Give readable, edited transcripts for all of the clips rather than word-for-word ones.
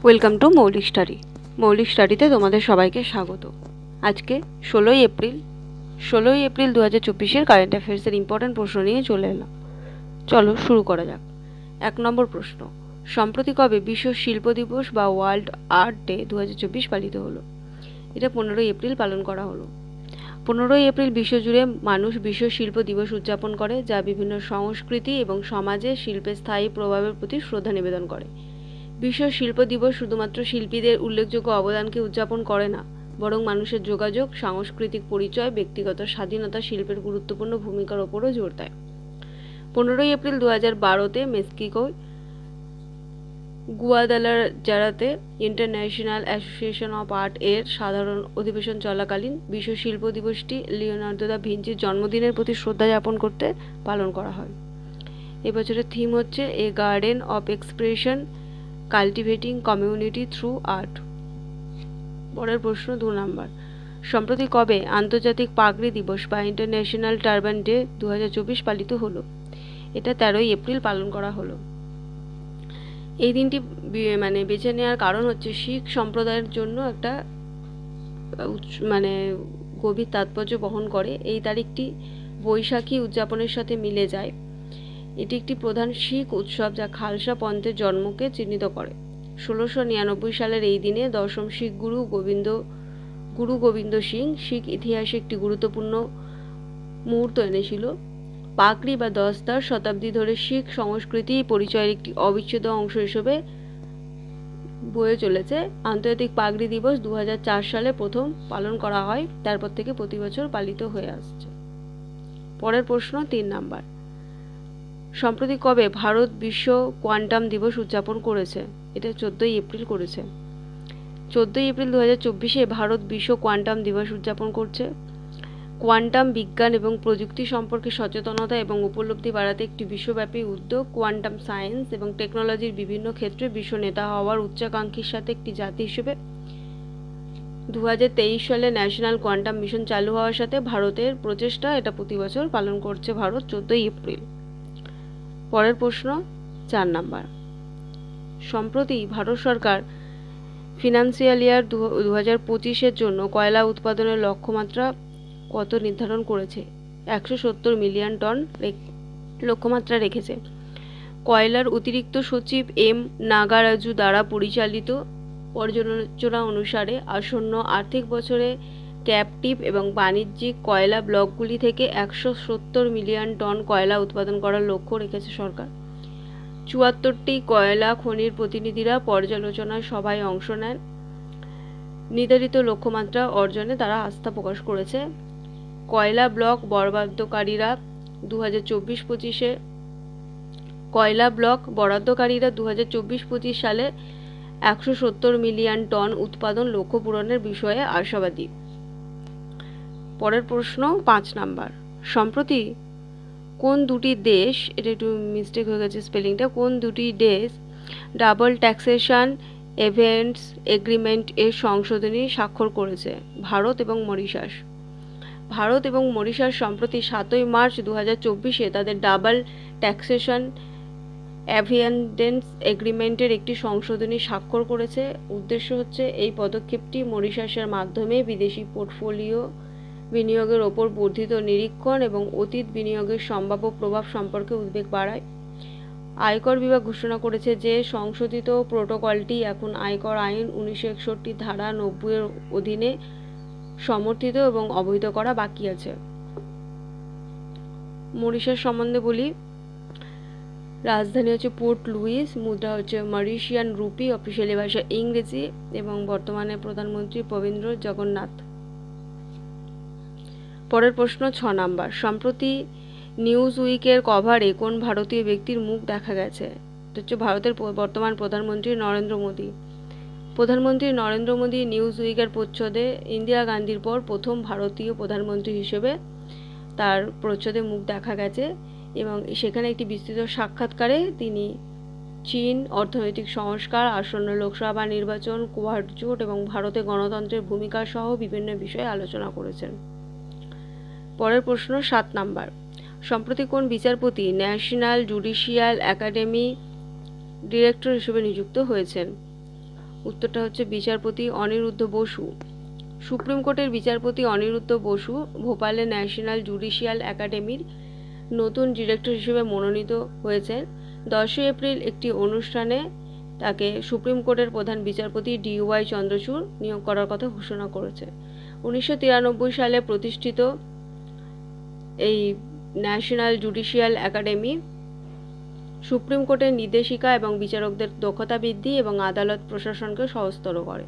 Welcome to মৌলিক study. মৌলিক স্টাডিতে তোমাদের সবাইকে স্বাগত। আজকে 16ই এপ্রিল 2024 কারেন্ট অ্যাফেয়ার্সের ইম্পর্ট্যান্ট প্রশ্ন নিয়ে চলে এলাম। চলো শুরু করা যাক। 1 নম্বর প্রশ্ন, সম্প্রতি কবে বিশ্ব শিল্প দিবস বা ওয়ার্ল্ড আর্ট ডে 2024 পালিত হলো? এটা 15ই এপ্রিল পালন করা হলো। 15ই এপ্রিল বিশ্বজুড়ে মানুষ বিশ্ব শিল্প দিবস উদযাপন করে, যা বিভিন্ন সংস্কৃতি এবং সমাজে শিল্পের স্থায়ী প্রভাবের প্রতি শ্রদ্ধা নিবেদন করে। বিশ্ব শিল্প দিবস শুধুমাত্র শিল্পীদের উল্লেখযোগ্য অবদানকে উদযাপন করে না, বরং মানুষের যোগাযোগ, সাংস্কৃতিক পরিচয়, ব্যক্তিগত স্বাধীনতা, শিল্পের গুরুত্বপূর্ণ ভূমিকার ওপরও জোর দেয়। 15ই এপ্রিল 2012-তে মেক্সিকোয় গুয়াদালাজারাতে ইন্টারন্যাশনাল অ্যাসোসিয়েশন অফ আর্ট এর সাধারণ অধিবেশন চলাকালীন বিশ্ব শিল্প দিবসটি লিওনার্দো দা ভিঞ্চির জন্মদিনের প্রতি শ্রদ্ধা জ্ঞাপন করতে পালন করা হয়। এবছরের থিম হচ্ছে a garden of expression, cultivating community through art. পরের প্রশ্ন 2 নম্বর, সম্প্রতি কবে আন্তর্জাতিক পাগড়ি দিবস বা ইন্টারন্যাশনাল টার্বান ডে 2024 পালিত হলো? এটা 13ই এপ্রিল পালন করা হলো। এই দিনটি বেছে নেওয়ার কারণ হচ্ছে শিখ সম্প্রদায়ের জন্য একটা গভীর তাৎপর্য বহন করে। এই তারিখটি বৈশাখী উদযাপনের সাথে মিলে যায়। এটি একটি প্রধান শিখ উৎসব যা খালসা পন্থের জন্মকে চিহ্নিত করে। 1699 সালের এই দিনে দশম শিখ গুরু গোবিন্দ সিং শিখ ইতিহাসে একটি গুরুত্বপূর্ণ মুহূর্ত এনেছিল। পাগড়ি বা দস্তার শতাব্দী ধরে শিখ সংস্কৃতি পরিচয়ের একটি অবিচ্ছেদ্য অংশ হিসেবে বয়ে চলেছে। আন্তর্জাতিক পাগড়ি দিবস 2004 সালে প্রথম পালন করা হয়, তারপর থেকে প্রতি বছর পালিত হয়ে আসছে। পরের প্রশ্ন 3 নম্বর, সম্প্রতি কবে ভারত বিশ্ব কোয়ান্টাম দিবস উদযাপন করেছে? এটা 14ই এপ্রিল করেছে। 14ই এপ্রিল 2024-এ ভারত বিশ্ব কোয়ান্টাম দিবস উদযাপন করছে। কোয়ান্টাম বিজ্ঞান এবং প্রযুক্তি সম্পর্কে সচেতনতা এবং উপলব্ধি বাড়াতে একটি বিশ্বব্যাপী উদ্যোগ। কোয়ান্টাম সায়েন্স এবং টেকনোলজির বিভিন্ন ক্ষেত্রে বিশ্ব নেতা হওয়ার উচ্চাকাঙ্ক্ষীর সাথে একটি জাতি হিসেবে 2023 সালে ন্যাশনাল কোয়ান্টাম মিশন চালু হওয়ার সাথে ভারতের প্রচেষ্টা, এটা প্রতি বছর পালন করছে ভারত 14ই এপ্রিল। পরের প্রশ্ন 4 নম্বর, সম্প্রতি ভারত সরকার ফিনান্সিয়াল ইয়ার 2025-এর জন্য কয়লা উৎপাদনের লক্ষ্যমাত্রা কত নির্ধারণ করেছে? 170 মিলিয়ন টন লক্ষ্যমাত্রা রেখেছে। কয়লার অতিরিক্ত সচিব এম নাগারাজু দ্বারা পরিচালিত পর্যালোচনা অনুসারে আসন্ন আর্থিক বছরে ক্যাপটিভ এবং বাণিজ্যিক কয়লা ব্লকগুলি থেকে 170 মিলিয়ন টন কয়লা উৎপাদন করার লক্ষ্য রেখেছে সরকার। 74টি কয়লা খনির প্রতিনিধিরা পর্যালোচনা সভায় অংশ নেন। নির্ধারিত লক্ষ্যমাত্রা অর্জনে তারা আস্থা প্রকাশ করেছে। কয়লা ব্লক বরাদ্দকারীরা 2024-25 সালে 170 মিলিয়ন টন উৎপাদন লক্ষ্য পূরণের বিষয়ে আশাবাদী। পরের প্রশ্ন 5 নম্বর, সম্প্রতি কোন দুটি দেশ, এটা একটু মিস্টেক হয়ে গেছে স্পেলিংটা, কোন দুটি দেশ ডাবল ট্যাক্সেশন এভেন্টস এগ্রিমেন্ট এর সংশোধনী স্বাক্ষর করেছে? ভারত এবং মরিশাস। ভারত এবং মরিশাস সম্প্রতি 7ই মার্চ 2024-এ তাদের ডাবল ট্যাক্সেশন অ্যাভিয়েন্ডেন্স এগ্রিমেন্টের একটি সংশোধনী স্বাক্ষর করেছে। উদ্দেশ্য হচ্ছে এই পদক্ষেপটি মরিশাসের মাধ্যমে বিদেশি পোর্টফোলিও বিনিয়োগের ওপর বর্ধিত নিরীক্ষণ এবং অতীত বিনিয়োগের সম্ভাব্য প্রভাব সম্পর্কে উদ্বেগ বাড়ায়। আয়কর বিভাগ ঘোষণা করেছে যে সংশোধিত প্রোটোকলটি এখন আয়কর আইন 1961 ধারা 90-এর অধীনে সমর্থিত এবং অবৈধ করা বাকি আছে। মরিশাস সম্বন্ধে বলি, রাজধানী হচ্ছে পোর্ট লুইস, মুদ্রা হচ্ছে মরিশিয়ান রুপি, অফিসিয়ালি ভাষা ইংরেজি এবং বর্তমানে প্রধানমন্ত্রী প্রবীন্দ্র জগন্নাথ। পরের প্রশ্ন 6 নম্বর, সম্প্রতি নিউজ উইকের কভারে কোন ভারতীয় ব্যক্তির মুখ দেখা গেছে? এটা হচ্ছে ভারতের বর্তমান প্রধানমন্ত্রী নরেন্দ্র মোদী। প্রধানমন্ত্রী নরেন্দ্র মোদী নিউজ উইকের প্রচ্ছদে ইন্দিরা গান্ধীর পর প্রথম ভারতীয় প্রধানমন্ত্রী হিসেবে তার প্রচ্ছদে মুখ দেখা গেছে এবং সেখানে একটি বিস্তৃত সাক্ষাৎকারে তিনি চীন, অর্থনৈতিক সংস্কার, আসন্ন লোকসভা নির্বাচন, কোয়াড জোট এবং ভারতে গণতন্ত্রের ভূমিকা সহ বিভিন্ন বিষয়ে আলোচনা করেছেন। পরের প্রশ্ন 7 নম্বর, সম্প্রতি কোন বিচারপতি ন্যাশনাল জুডিশিয়াল একাডেমি ডিরেক্টর হিসেবে নিযুক্ত হয়েছেন? উত্তরটা হচ্ছে বিচারপতি অনিরুদ্ধ বসু। সুপ্রিম কোর্টের বিচারপতি অনিরুদ্ধ বসু ভোপালের ন্যাশনাল জুডিশিয়াল একাডেমির নতুন ডিরেক্টর হিসেবে মনোনীত হয়েছেন। 10 এপ্রিল একটি অনুষ্ঠানে তাকে সুপ্রিম কোর্টের প্রধান বিচারপতি DY চন্দ্রচূড় নিয়োগ করার কথা ঘোষণা করেছে। 1993 সালে প্রতিষ্ঠিত এই ন্যাশনাল জুডিশিয়াল একাডেমি সুপ্রিম কোর্টের নির্দেশিকা এবং বিচারকদের দক্ষতা বৃদ্ধি এবং আদালত প্রশাসনকে সহজতর করে।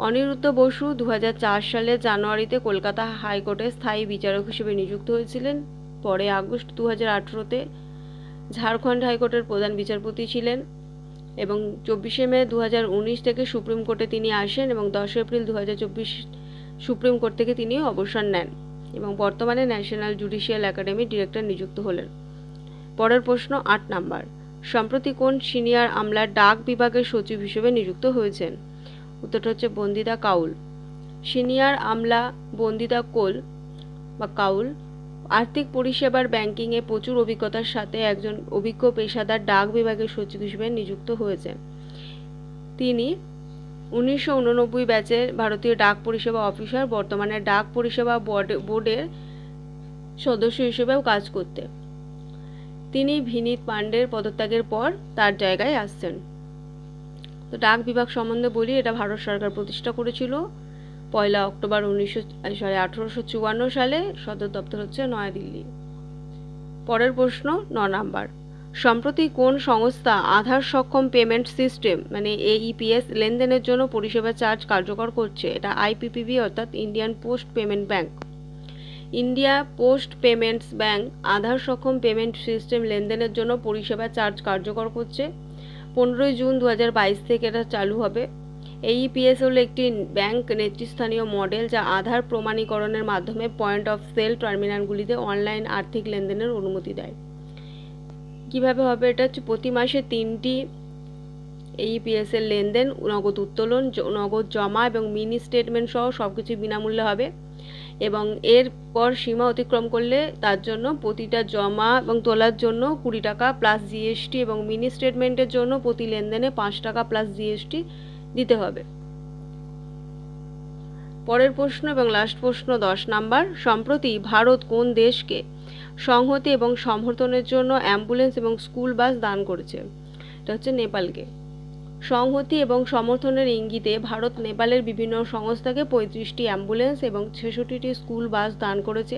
অনিরুদ্ধ বসু 2004 সালের জানুয়ারিতে কলকাতা হাইকোর্টের স্থায়ী বিচারক হিসেবে নিযুক্ত হয়েছিলেন। পরে আগস্ট 2018-তে ঝাড়খণ্ড হাইকোর্টের প্রধান বিচারপতি ছিলেন এবং 24 মে 2019 থেকে সুপ্রিম কোর্টে তিনি আসেন এবং 10 এপ্রিল 2024 সুপ্রিম কোর্ট থেকে তিনি অবসর নেন এবং বর্তমানে ন্যাশনাল জুডিশিয়াল একাডেমির ডিরেক্টর নিযুক্ত হলেন। পরের প্রশ্ন 8 নাম্বার। সম্প্রতি কোন সিনিয়র আমলা ডাক বিভাগের সচিব হিসেবে নিযুক্ত হয়েছেন? উত্তরটা হচ্ছে বন্দিতা কাউল। সিনিয়র আমলা বন্দিতা কাউল আর্থিক পরিষেবার ব্যাংকিংয়ে প্রচুর অভিজ্ঞতার সাথে একজন অভিজ্ঞ পেশাদার ডাক বিভাগের সচিব হিসেবে নিযুক্ত হয়েছেন। তিনি 1989 ব্যাচের ভারতীয় ডাক পরিষেবা অফিসার, বর্তমানে ডাক পরিষেবা বোর্ডের সদস্য হিসেবেও কাজ করতে। তিনি ভিনীত পান্ডের পদত্যাগের পর তার জায়গায় আসছেন। তো ডাক বিভাগ সম্বন্ধে বলি, এটা ভারত সরকার প্রতিষ্ঠা করেছিল 1 অক্টোবর 1854 সালে। সদর দপ্তর হচ্ছে নয়াদিল্লি। পরের প্রশ্ন 9 নাম্বার। সম্প্রতি কোন সংস্থা আধার সক্ষম পেমেন্ট সিস্টেম মানে AEPS লেনদেনের জন্য পরিষেবা চার্জ কার্যকর করছে? এটা IPPB অর্থাৎ Indian Post Payment Bank. India Post Payments Bank Aadhaar সক্ষম পেমেন্ট সিস্টেম লেনদেনের জন্য পরিষেবা চার্জ কার্যকর করছে। 15 জুন 2022 থেকে এটা চালু হবে। AEPS হলো একটি ব্যাংক নেতৃস্থানীয় মডেল যা আধার প্রমাণীকরণের মাধ্যমে পয়েন্ট অফ সেল টার্মিনালগুলিতে অনলাইন আর্থিক লেনদেনের অনুমতি দেয়। কিভাবে হবে এটা? হচ্ছে প্রতি মাসে 3টি AEPS এর লেনদেন, নগদ উত্তোলন, নগদ জমা এবং মিনি স্টেটমেন্ট সহ সবকিছু বিনামূল্যে হবে এবং এরপর সীমা অতিক্রম করলে তার জন্য প্রতিটা জমা এবং তোলার জন্য 20 টাকা প্লাস GST এবং মিনি স্টেটমেন্টের জন্য প্রতি লেনদেনে 5 টাকা প্লাস GST দিতে হবে। পরের প্রশ্ন এবং লাস্ট প্রশ্ন 10 নাম্বার। সম্প্রতি ভারত কোন দেশকে সংহতি এবং সমর্থনের জন্য অ্যাম্বুলেন্স এবং স্কুল বাস দান করেছে? এটা হচ্ছে নেপালকে। সংহতি এবং সমর্থনের ইঙ্গিতে ভারত নেপালের বিভিন্ন সংস্থাকে 35টি অ্যাম্বুলেন্স এবং 66টি স্কুল বাস দান করেছে,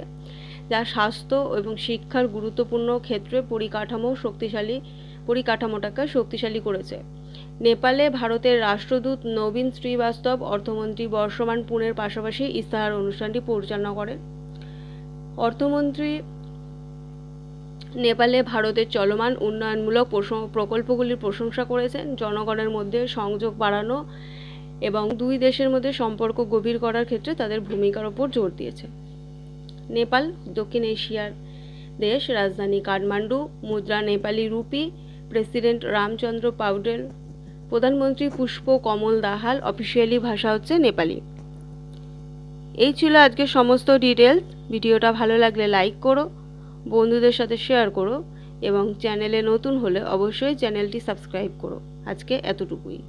যা স্বাস্থ্য এবং শিক্ষার গুরুত্বপূর্ণ ক্ষেত্রে পরিকাঠামোটাকে শক্তিশালী করেছে। নেপালে ভারতের রাষ্ট্রদূত নবীন শ্রীবাস্তব, অর্থমন্ত্রী বর্ষমান পুনের পাশাপাশি ইস্তাহার অনুষ্ঠানটি পরিচালনা করেন। অর্থমন্ত্রী নেপালে ভারতের চলমান উন্নয়নমূলক প্রকল্পগুলির প্রশংসা করেছেন, জনগণের মধ্যে সংযোগ বাড়ানো এবং দুই দেশের মধ্যে সম্পর্ক গভীর করার ক্ষেত্রে তাদের ভূমিকার ওপর জোর দিয়েছে। নেপাল দক্ষিণ এশিয়ার দেশ, রাজধানী কাঠমান্ডু, মুদ্রা নেপালি রুপি, প্রেসিডেন্ট রামচন্দ্র পাউডেল, প্রধানমন্ত্রী পুষ্প কমল দাহাল, অফিসিয়ালি ভাষা হচ্ছে নেপালি। এই ছিল আজকের সমস্ত ডিটেলস। ভিডিওটা ভালো লাগলে লাইক করো, বন্ধুদের সাথে শেয়ার করো এবং চ্যানেলে নতুন হলে অবশ্যই চ্যানেলটি সাবস্ক্রাইব করো। আজকে এতটুকুই।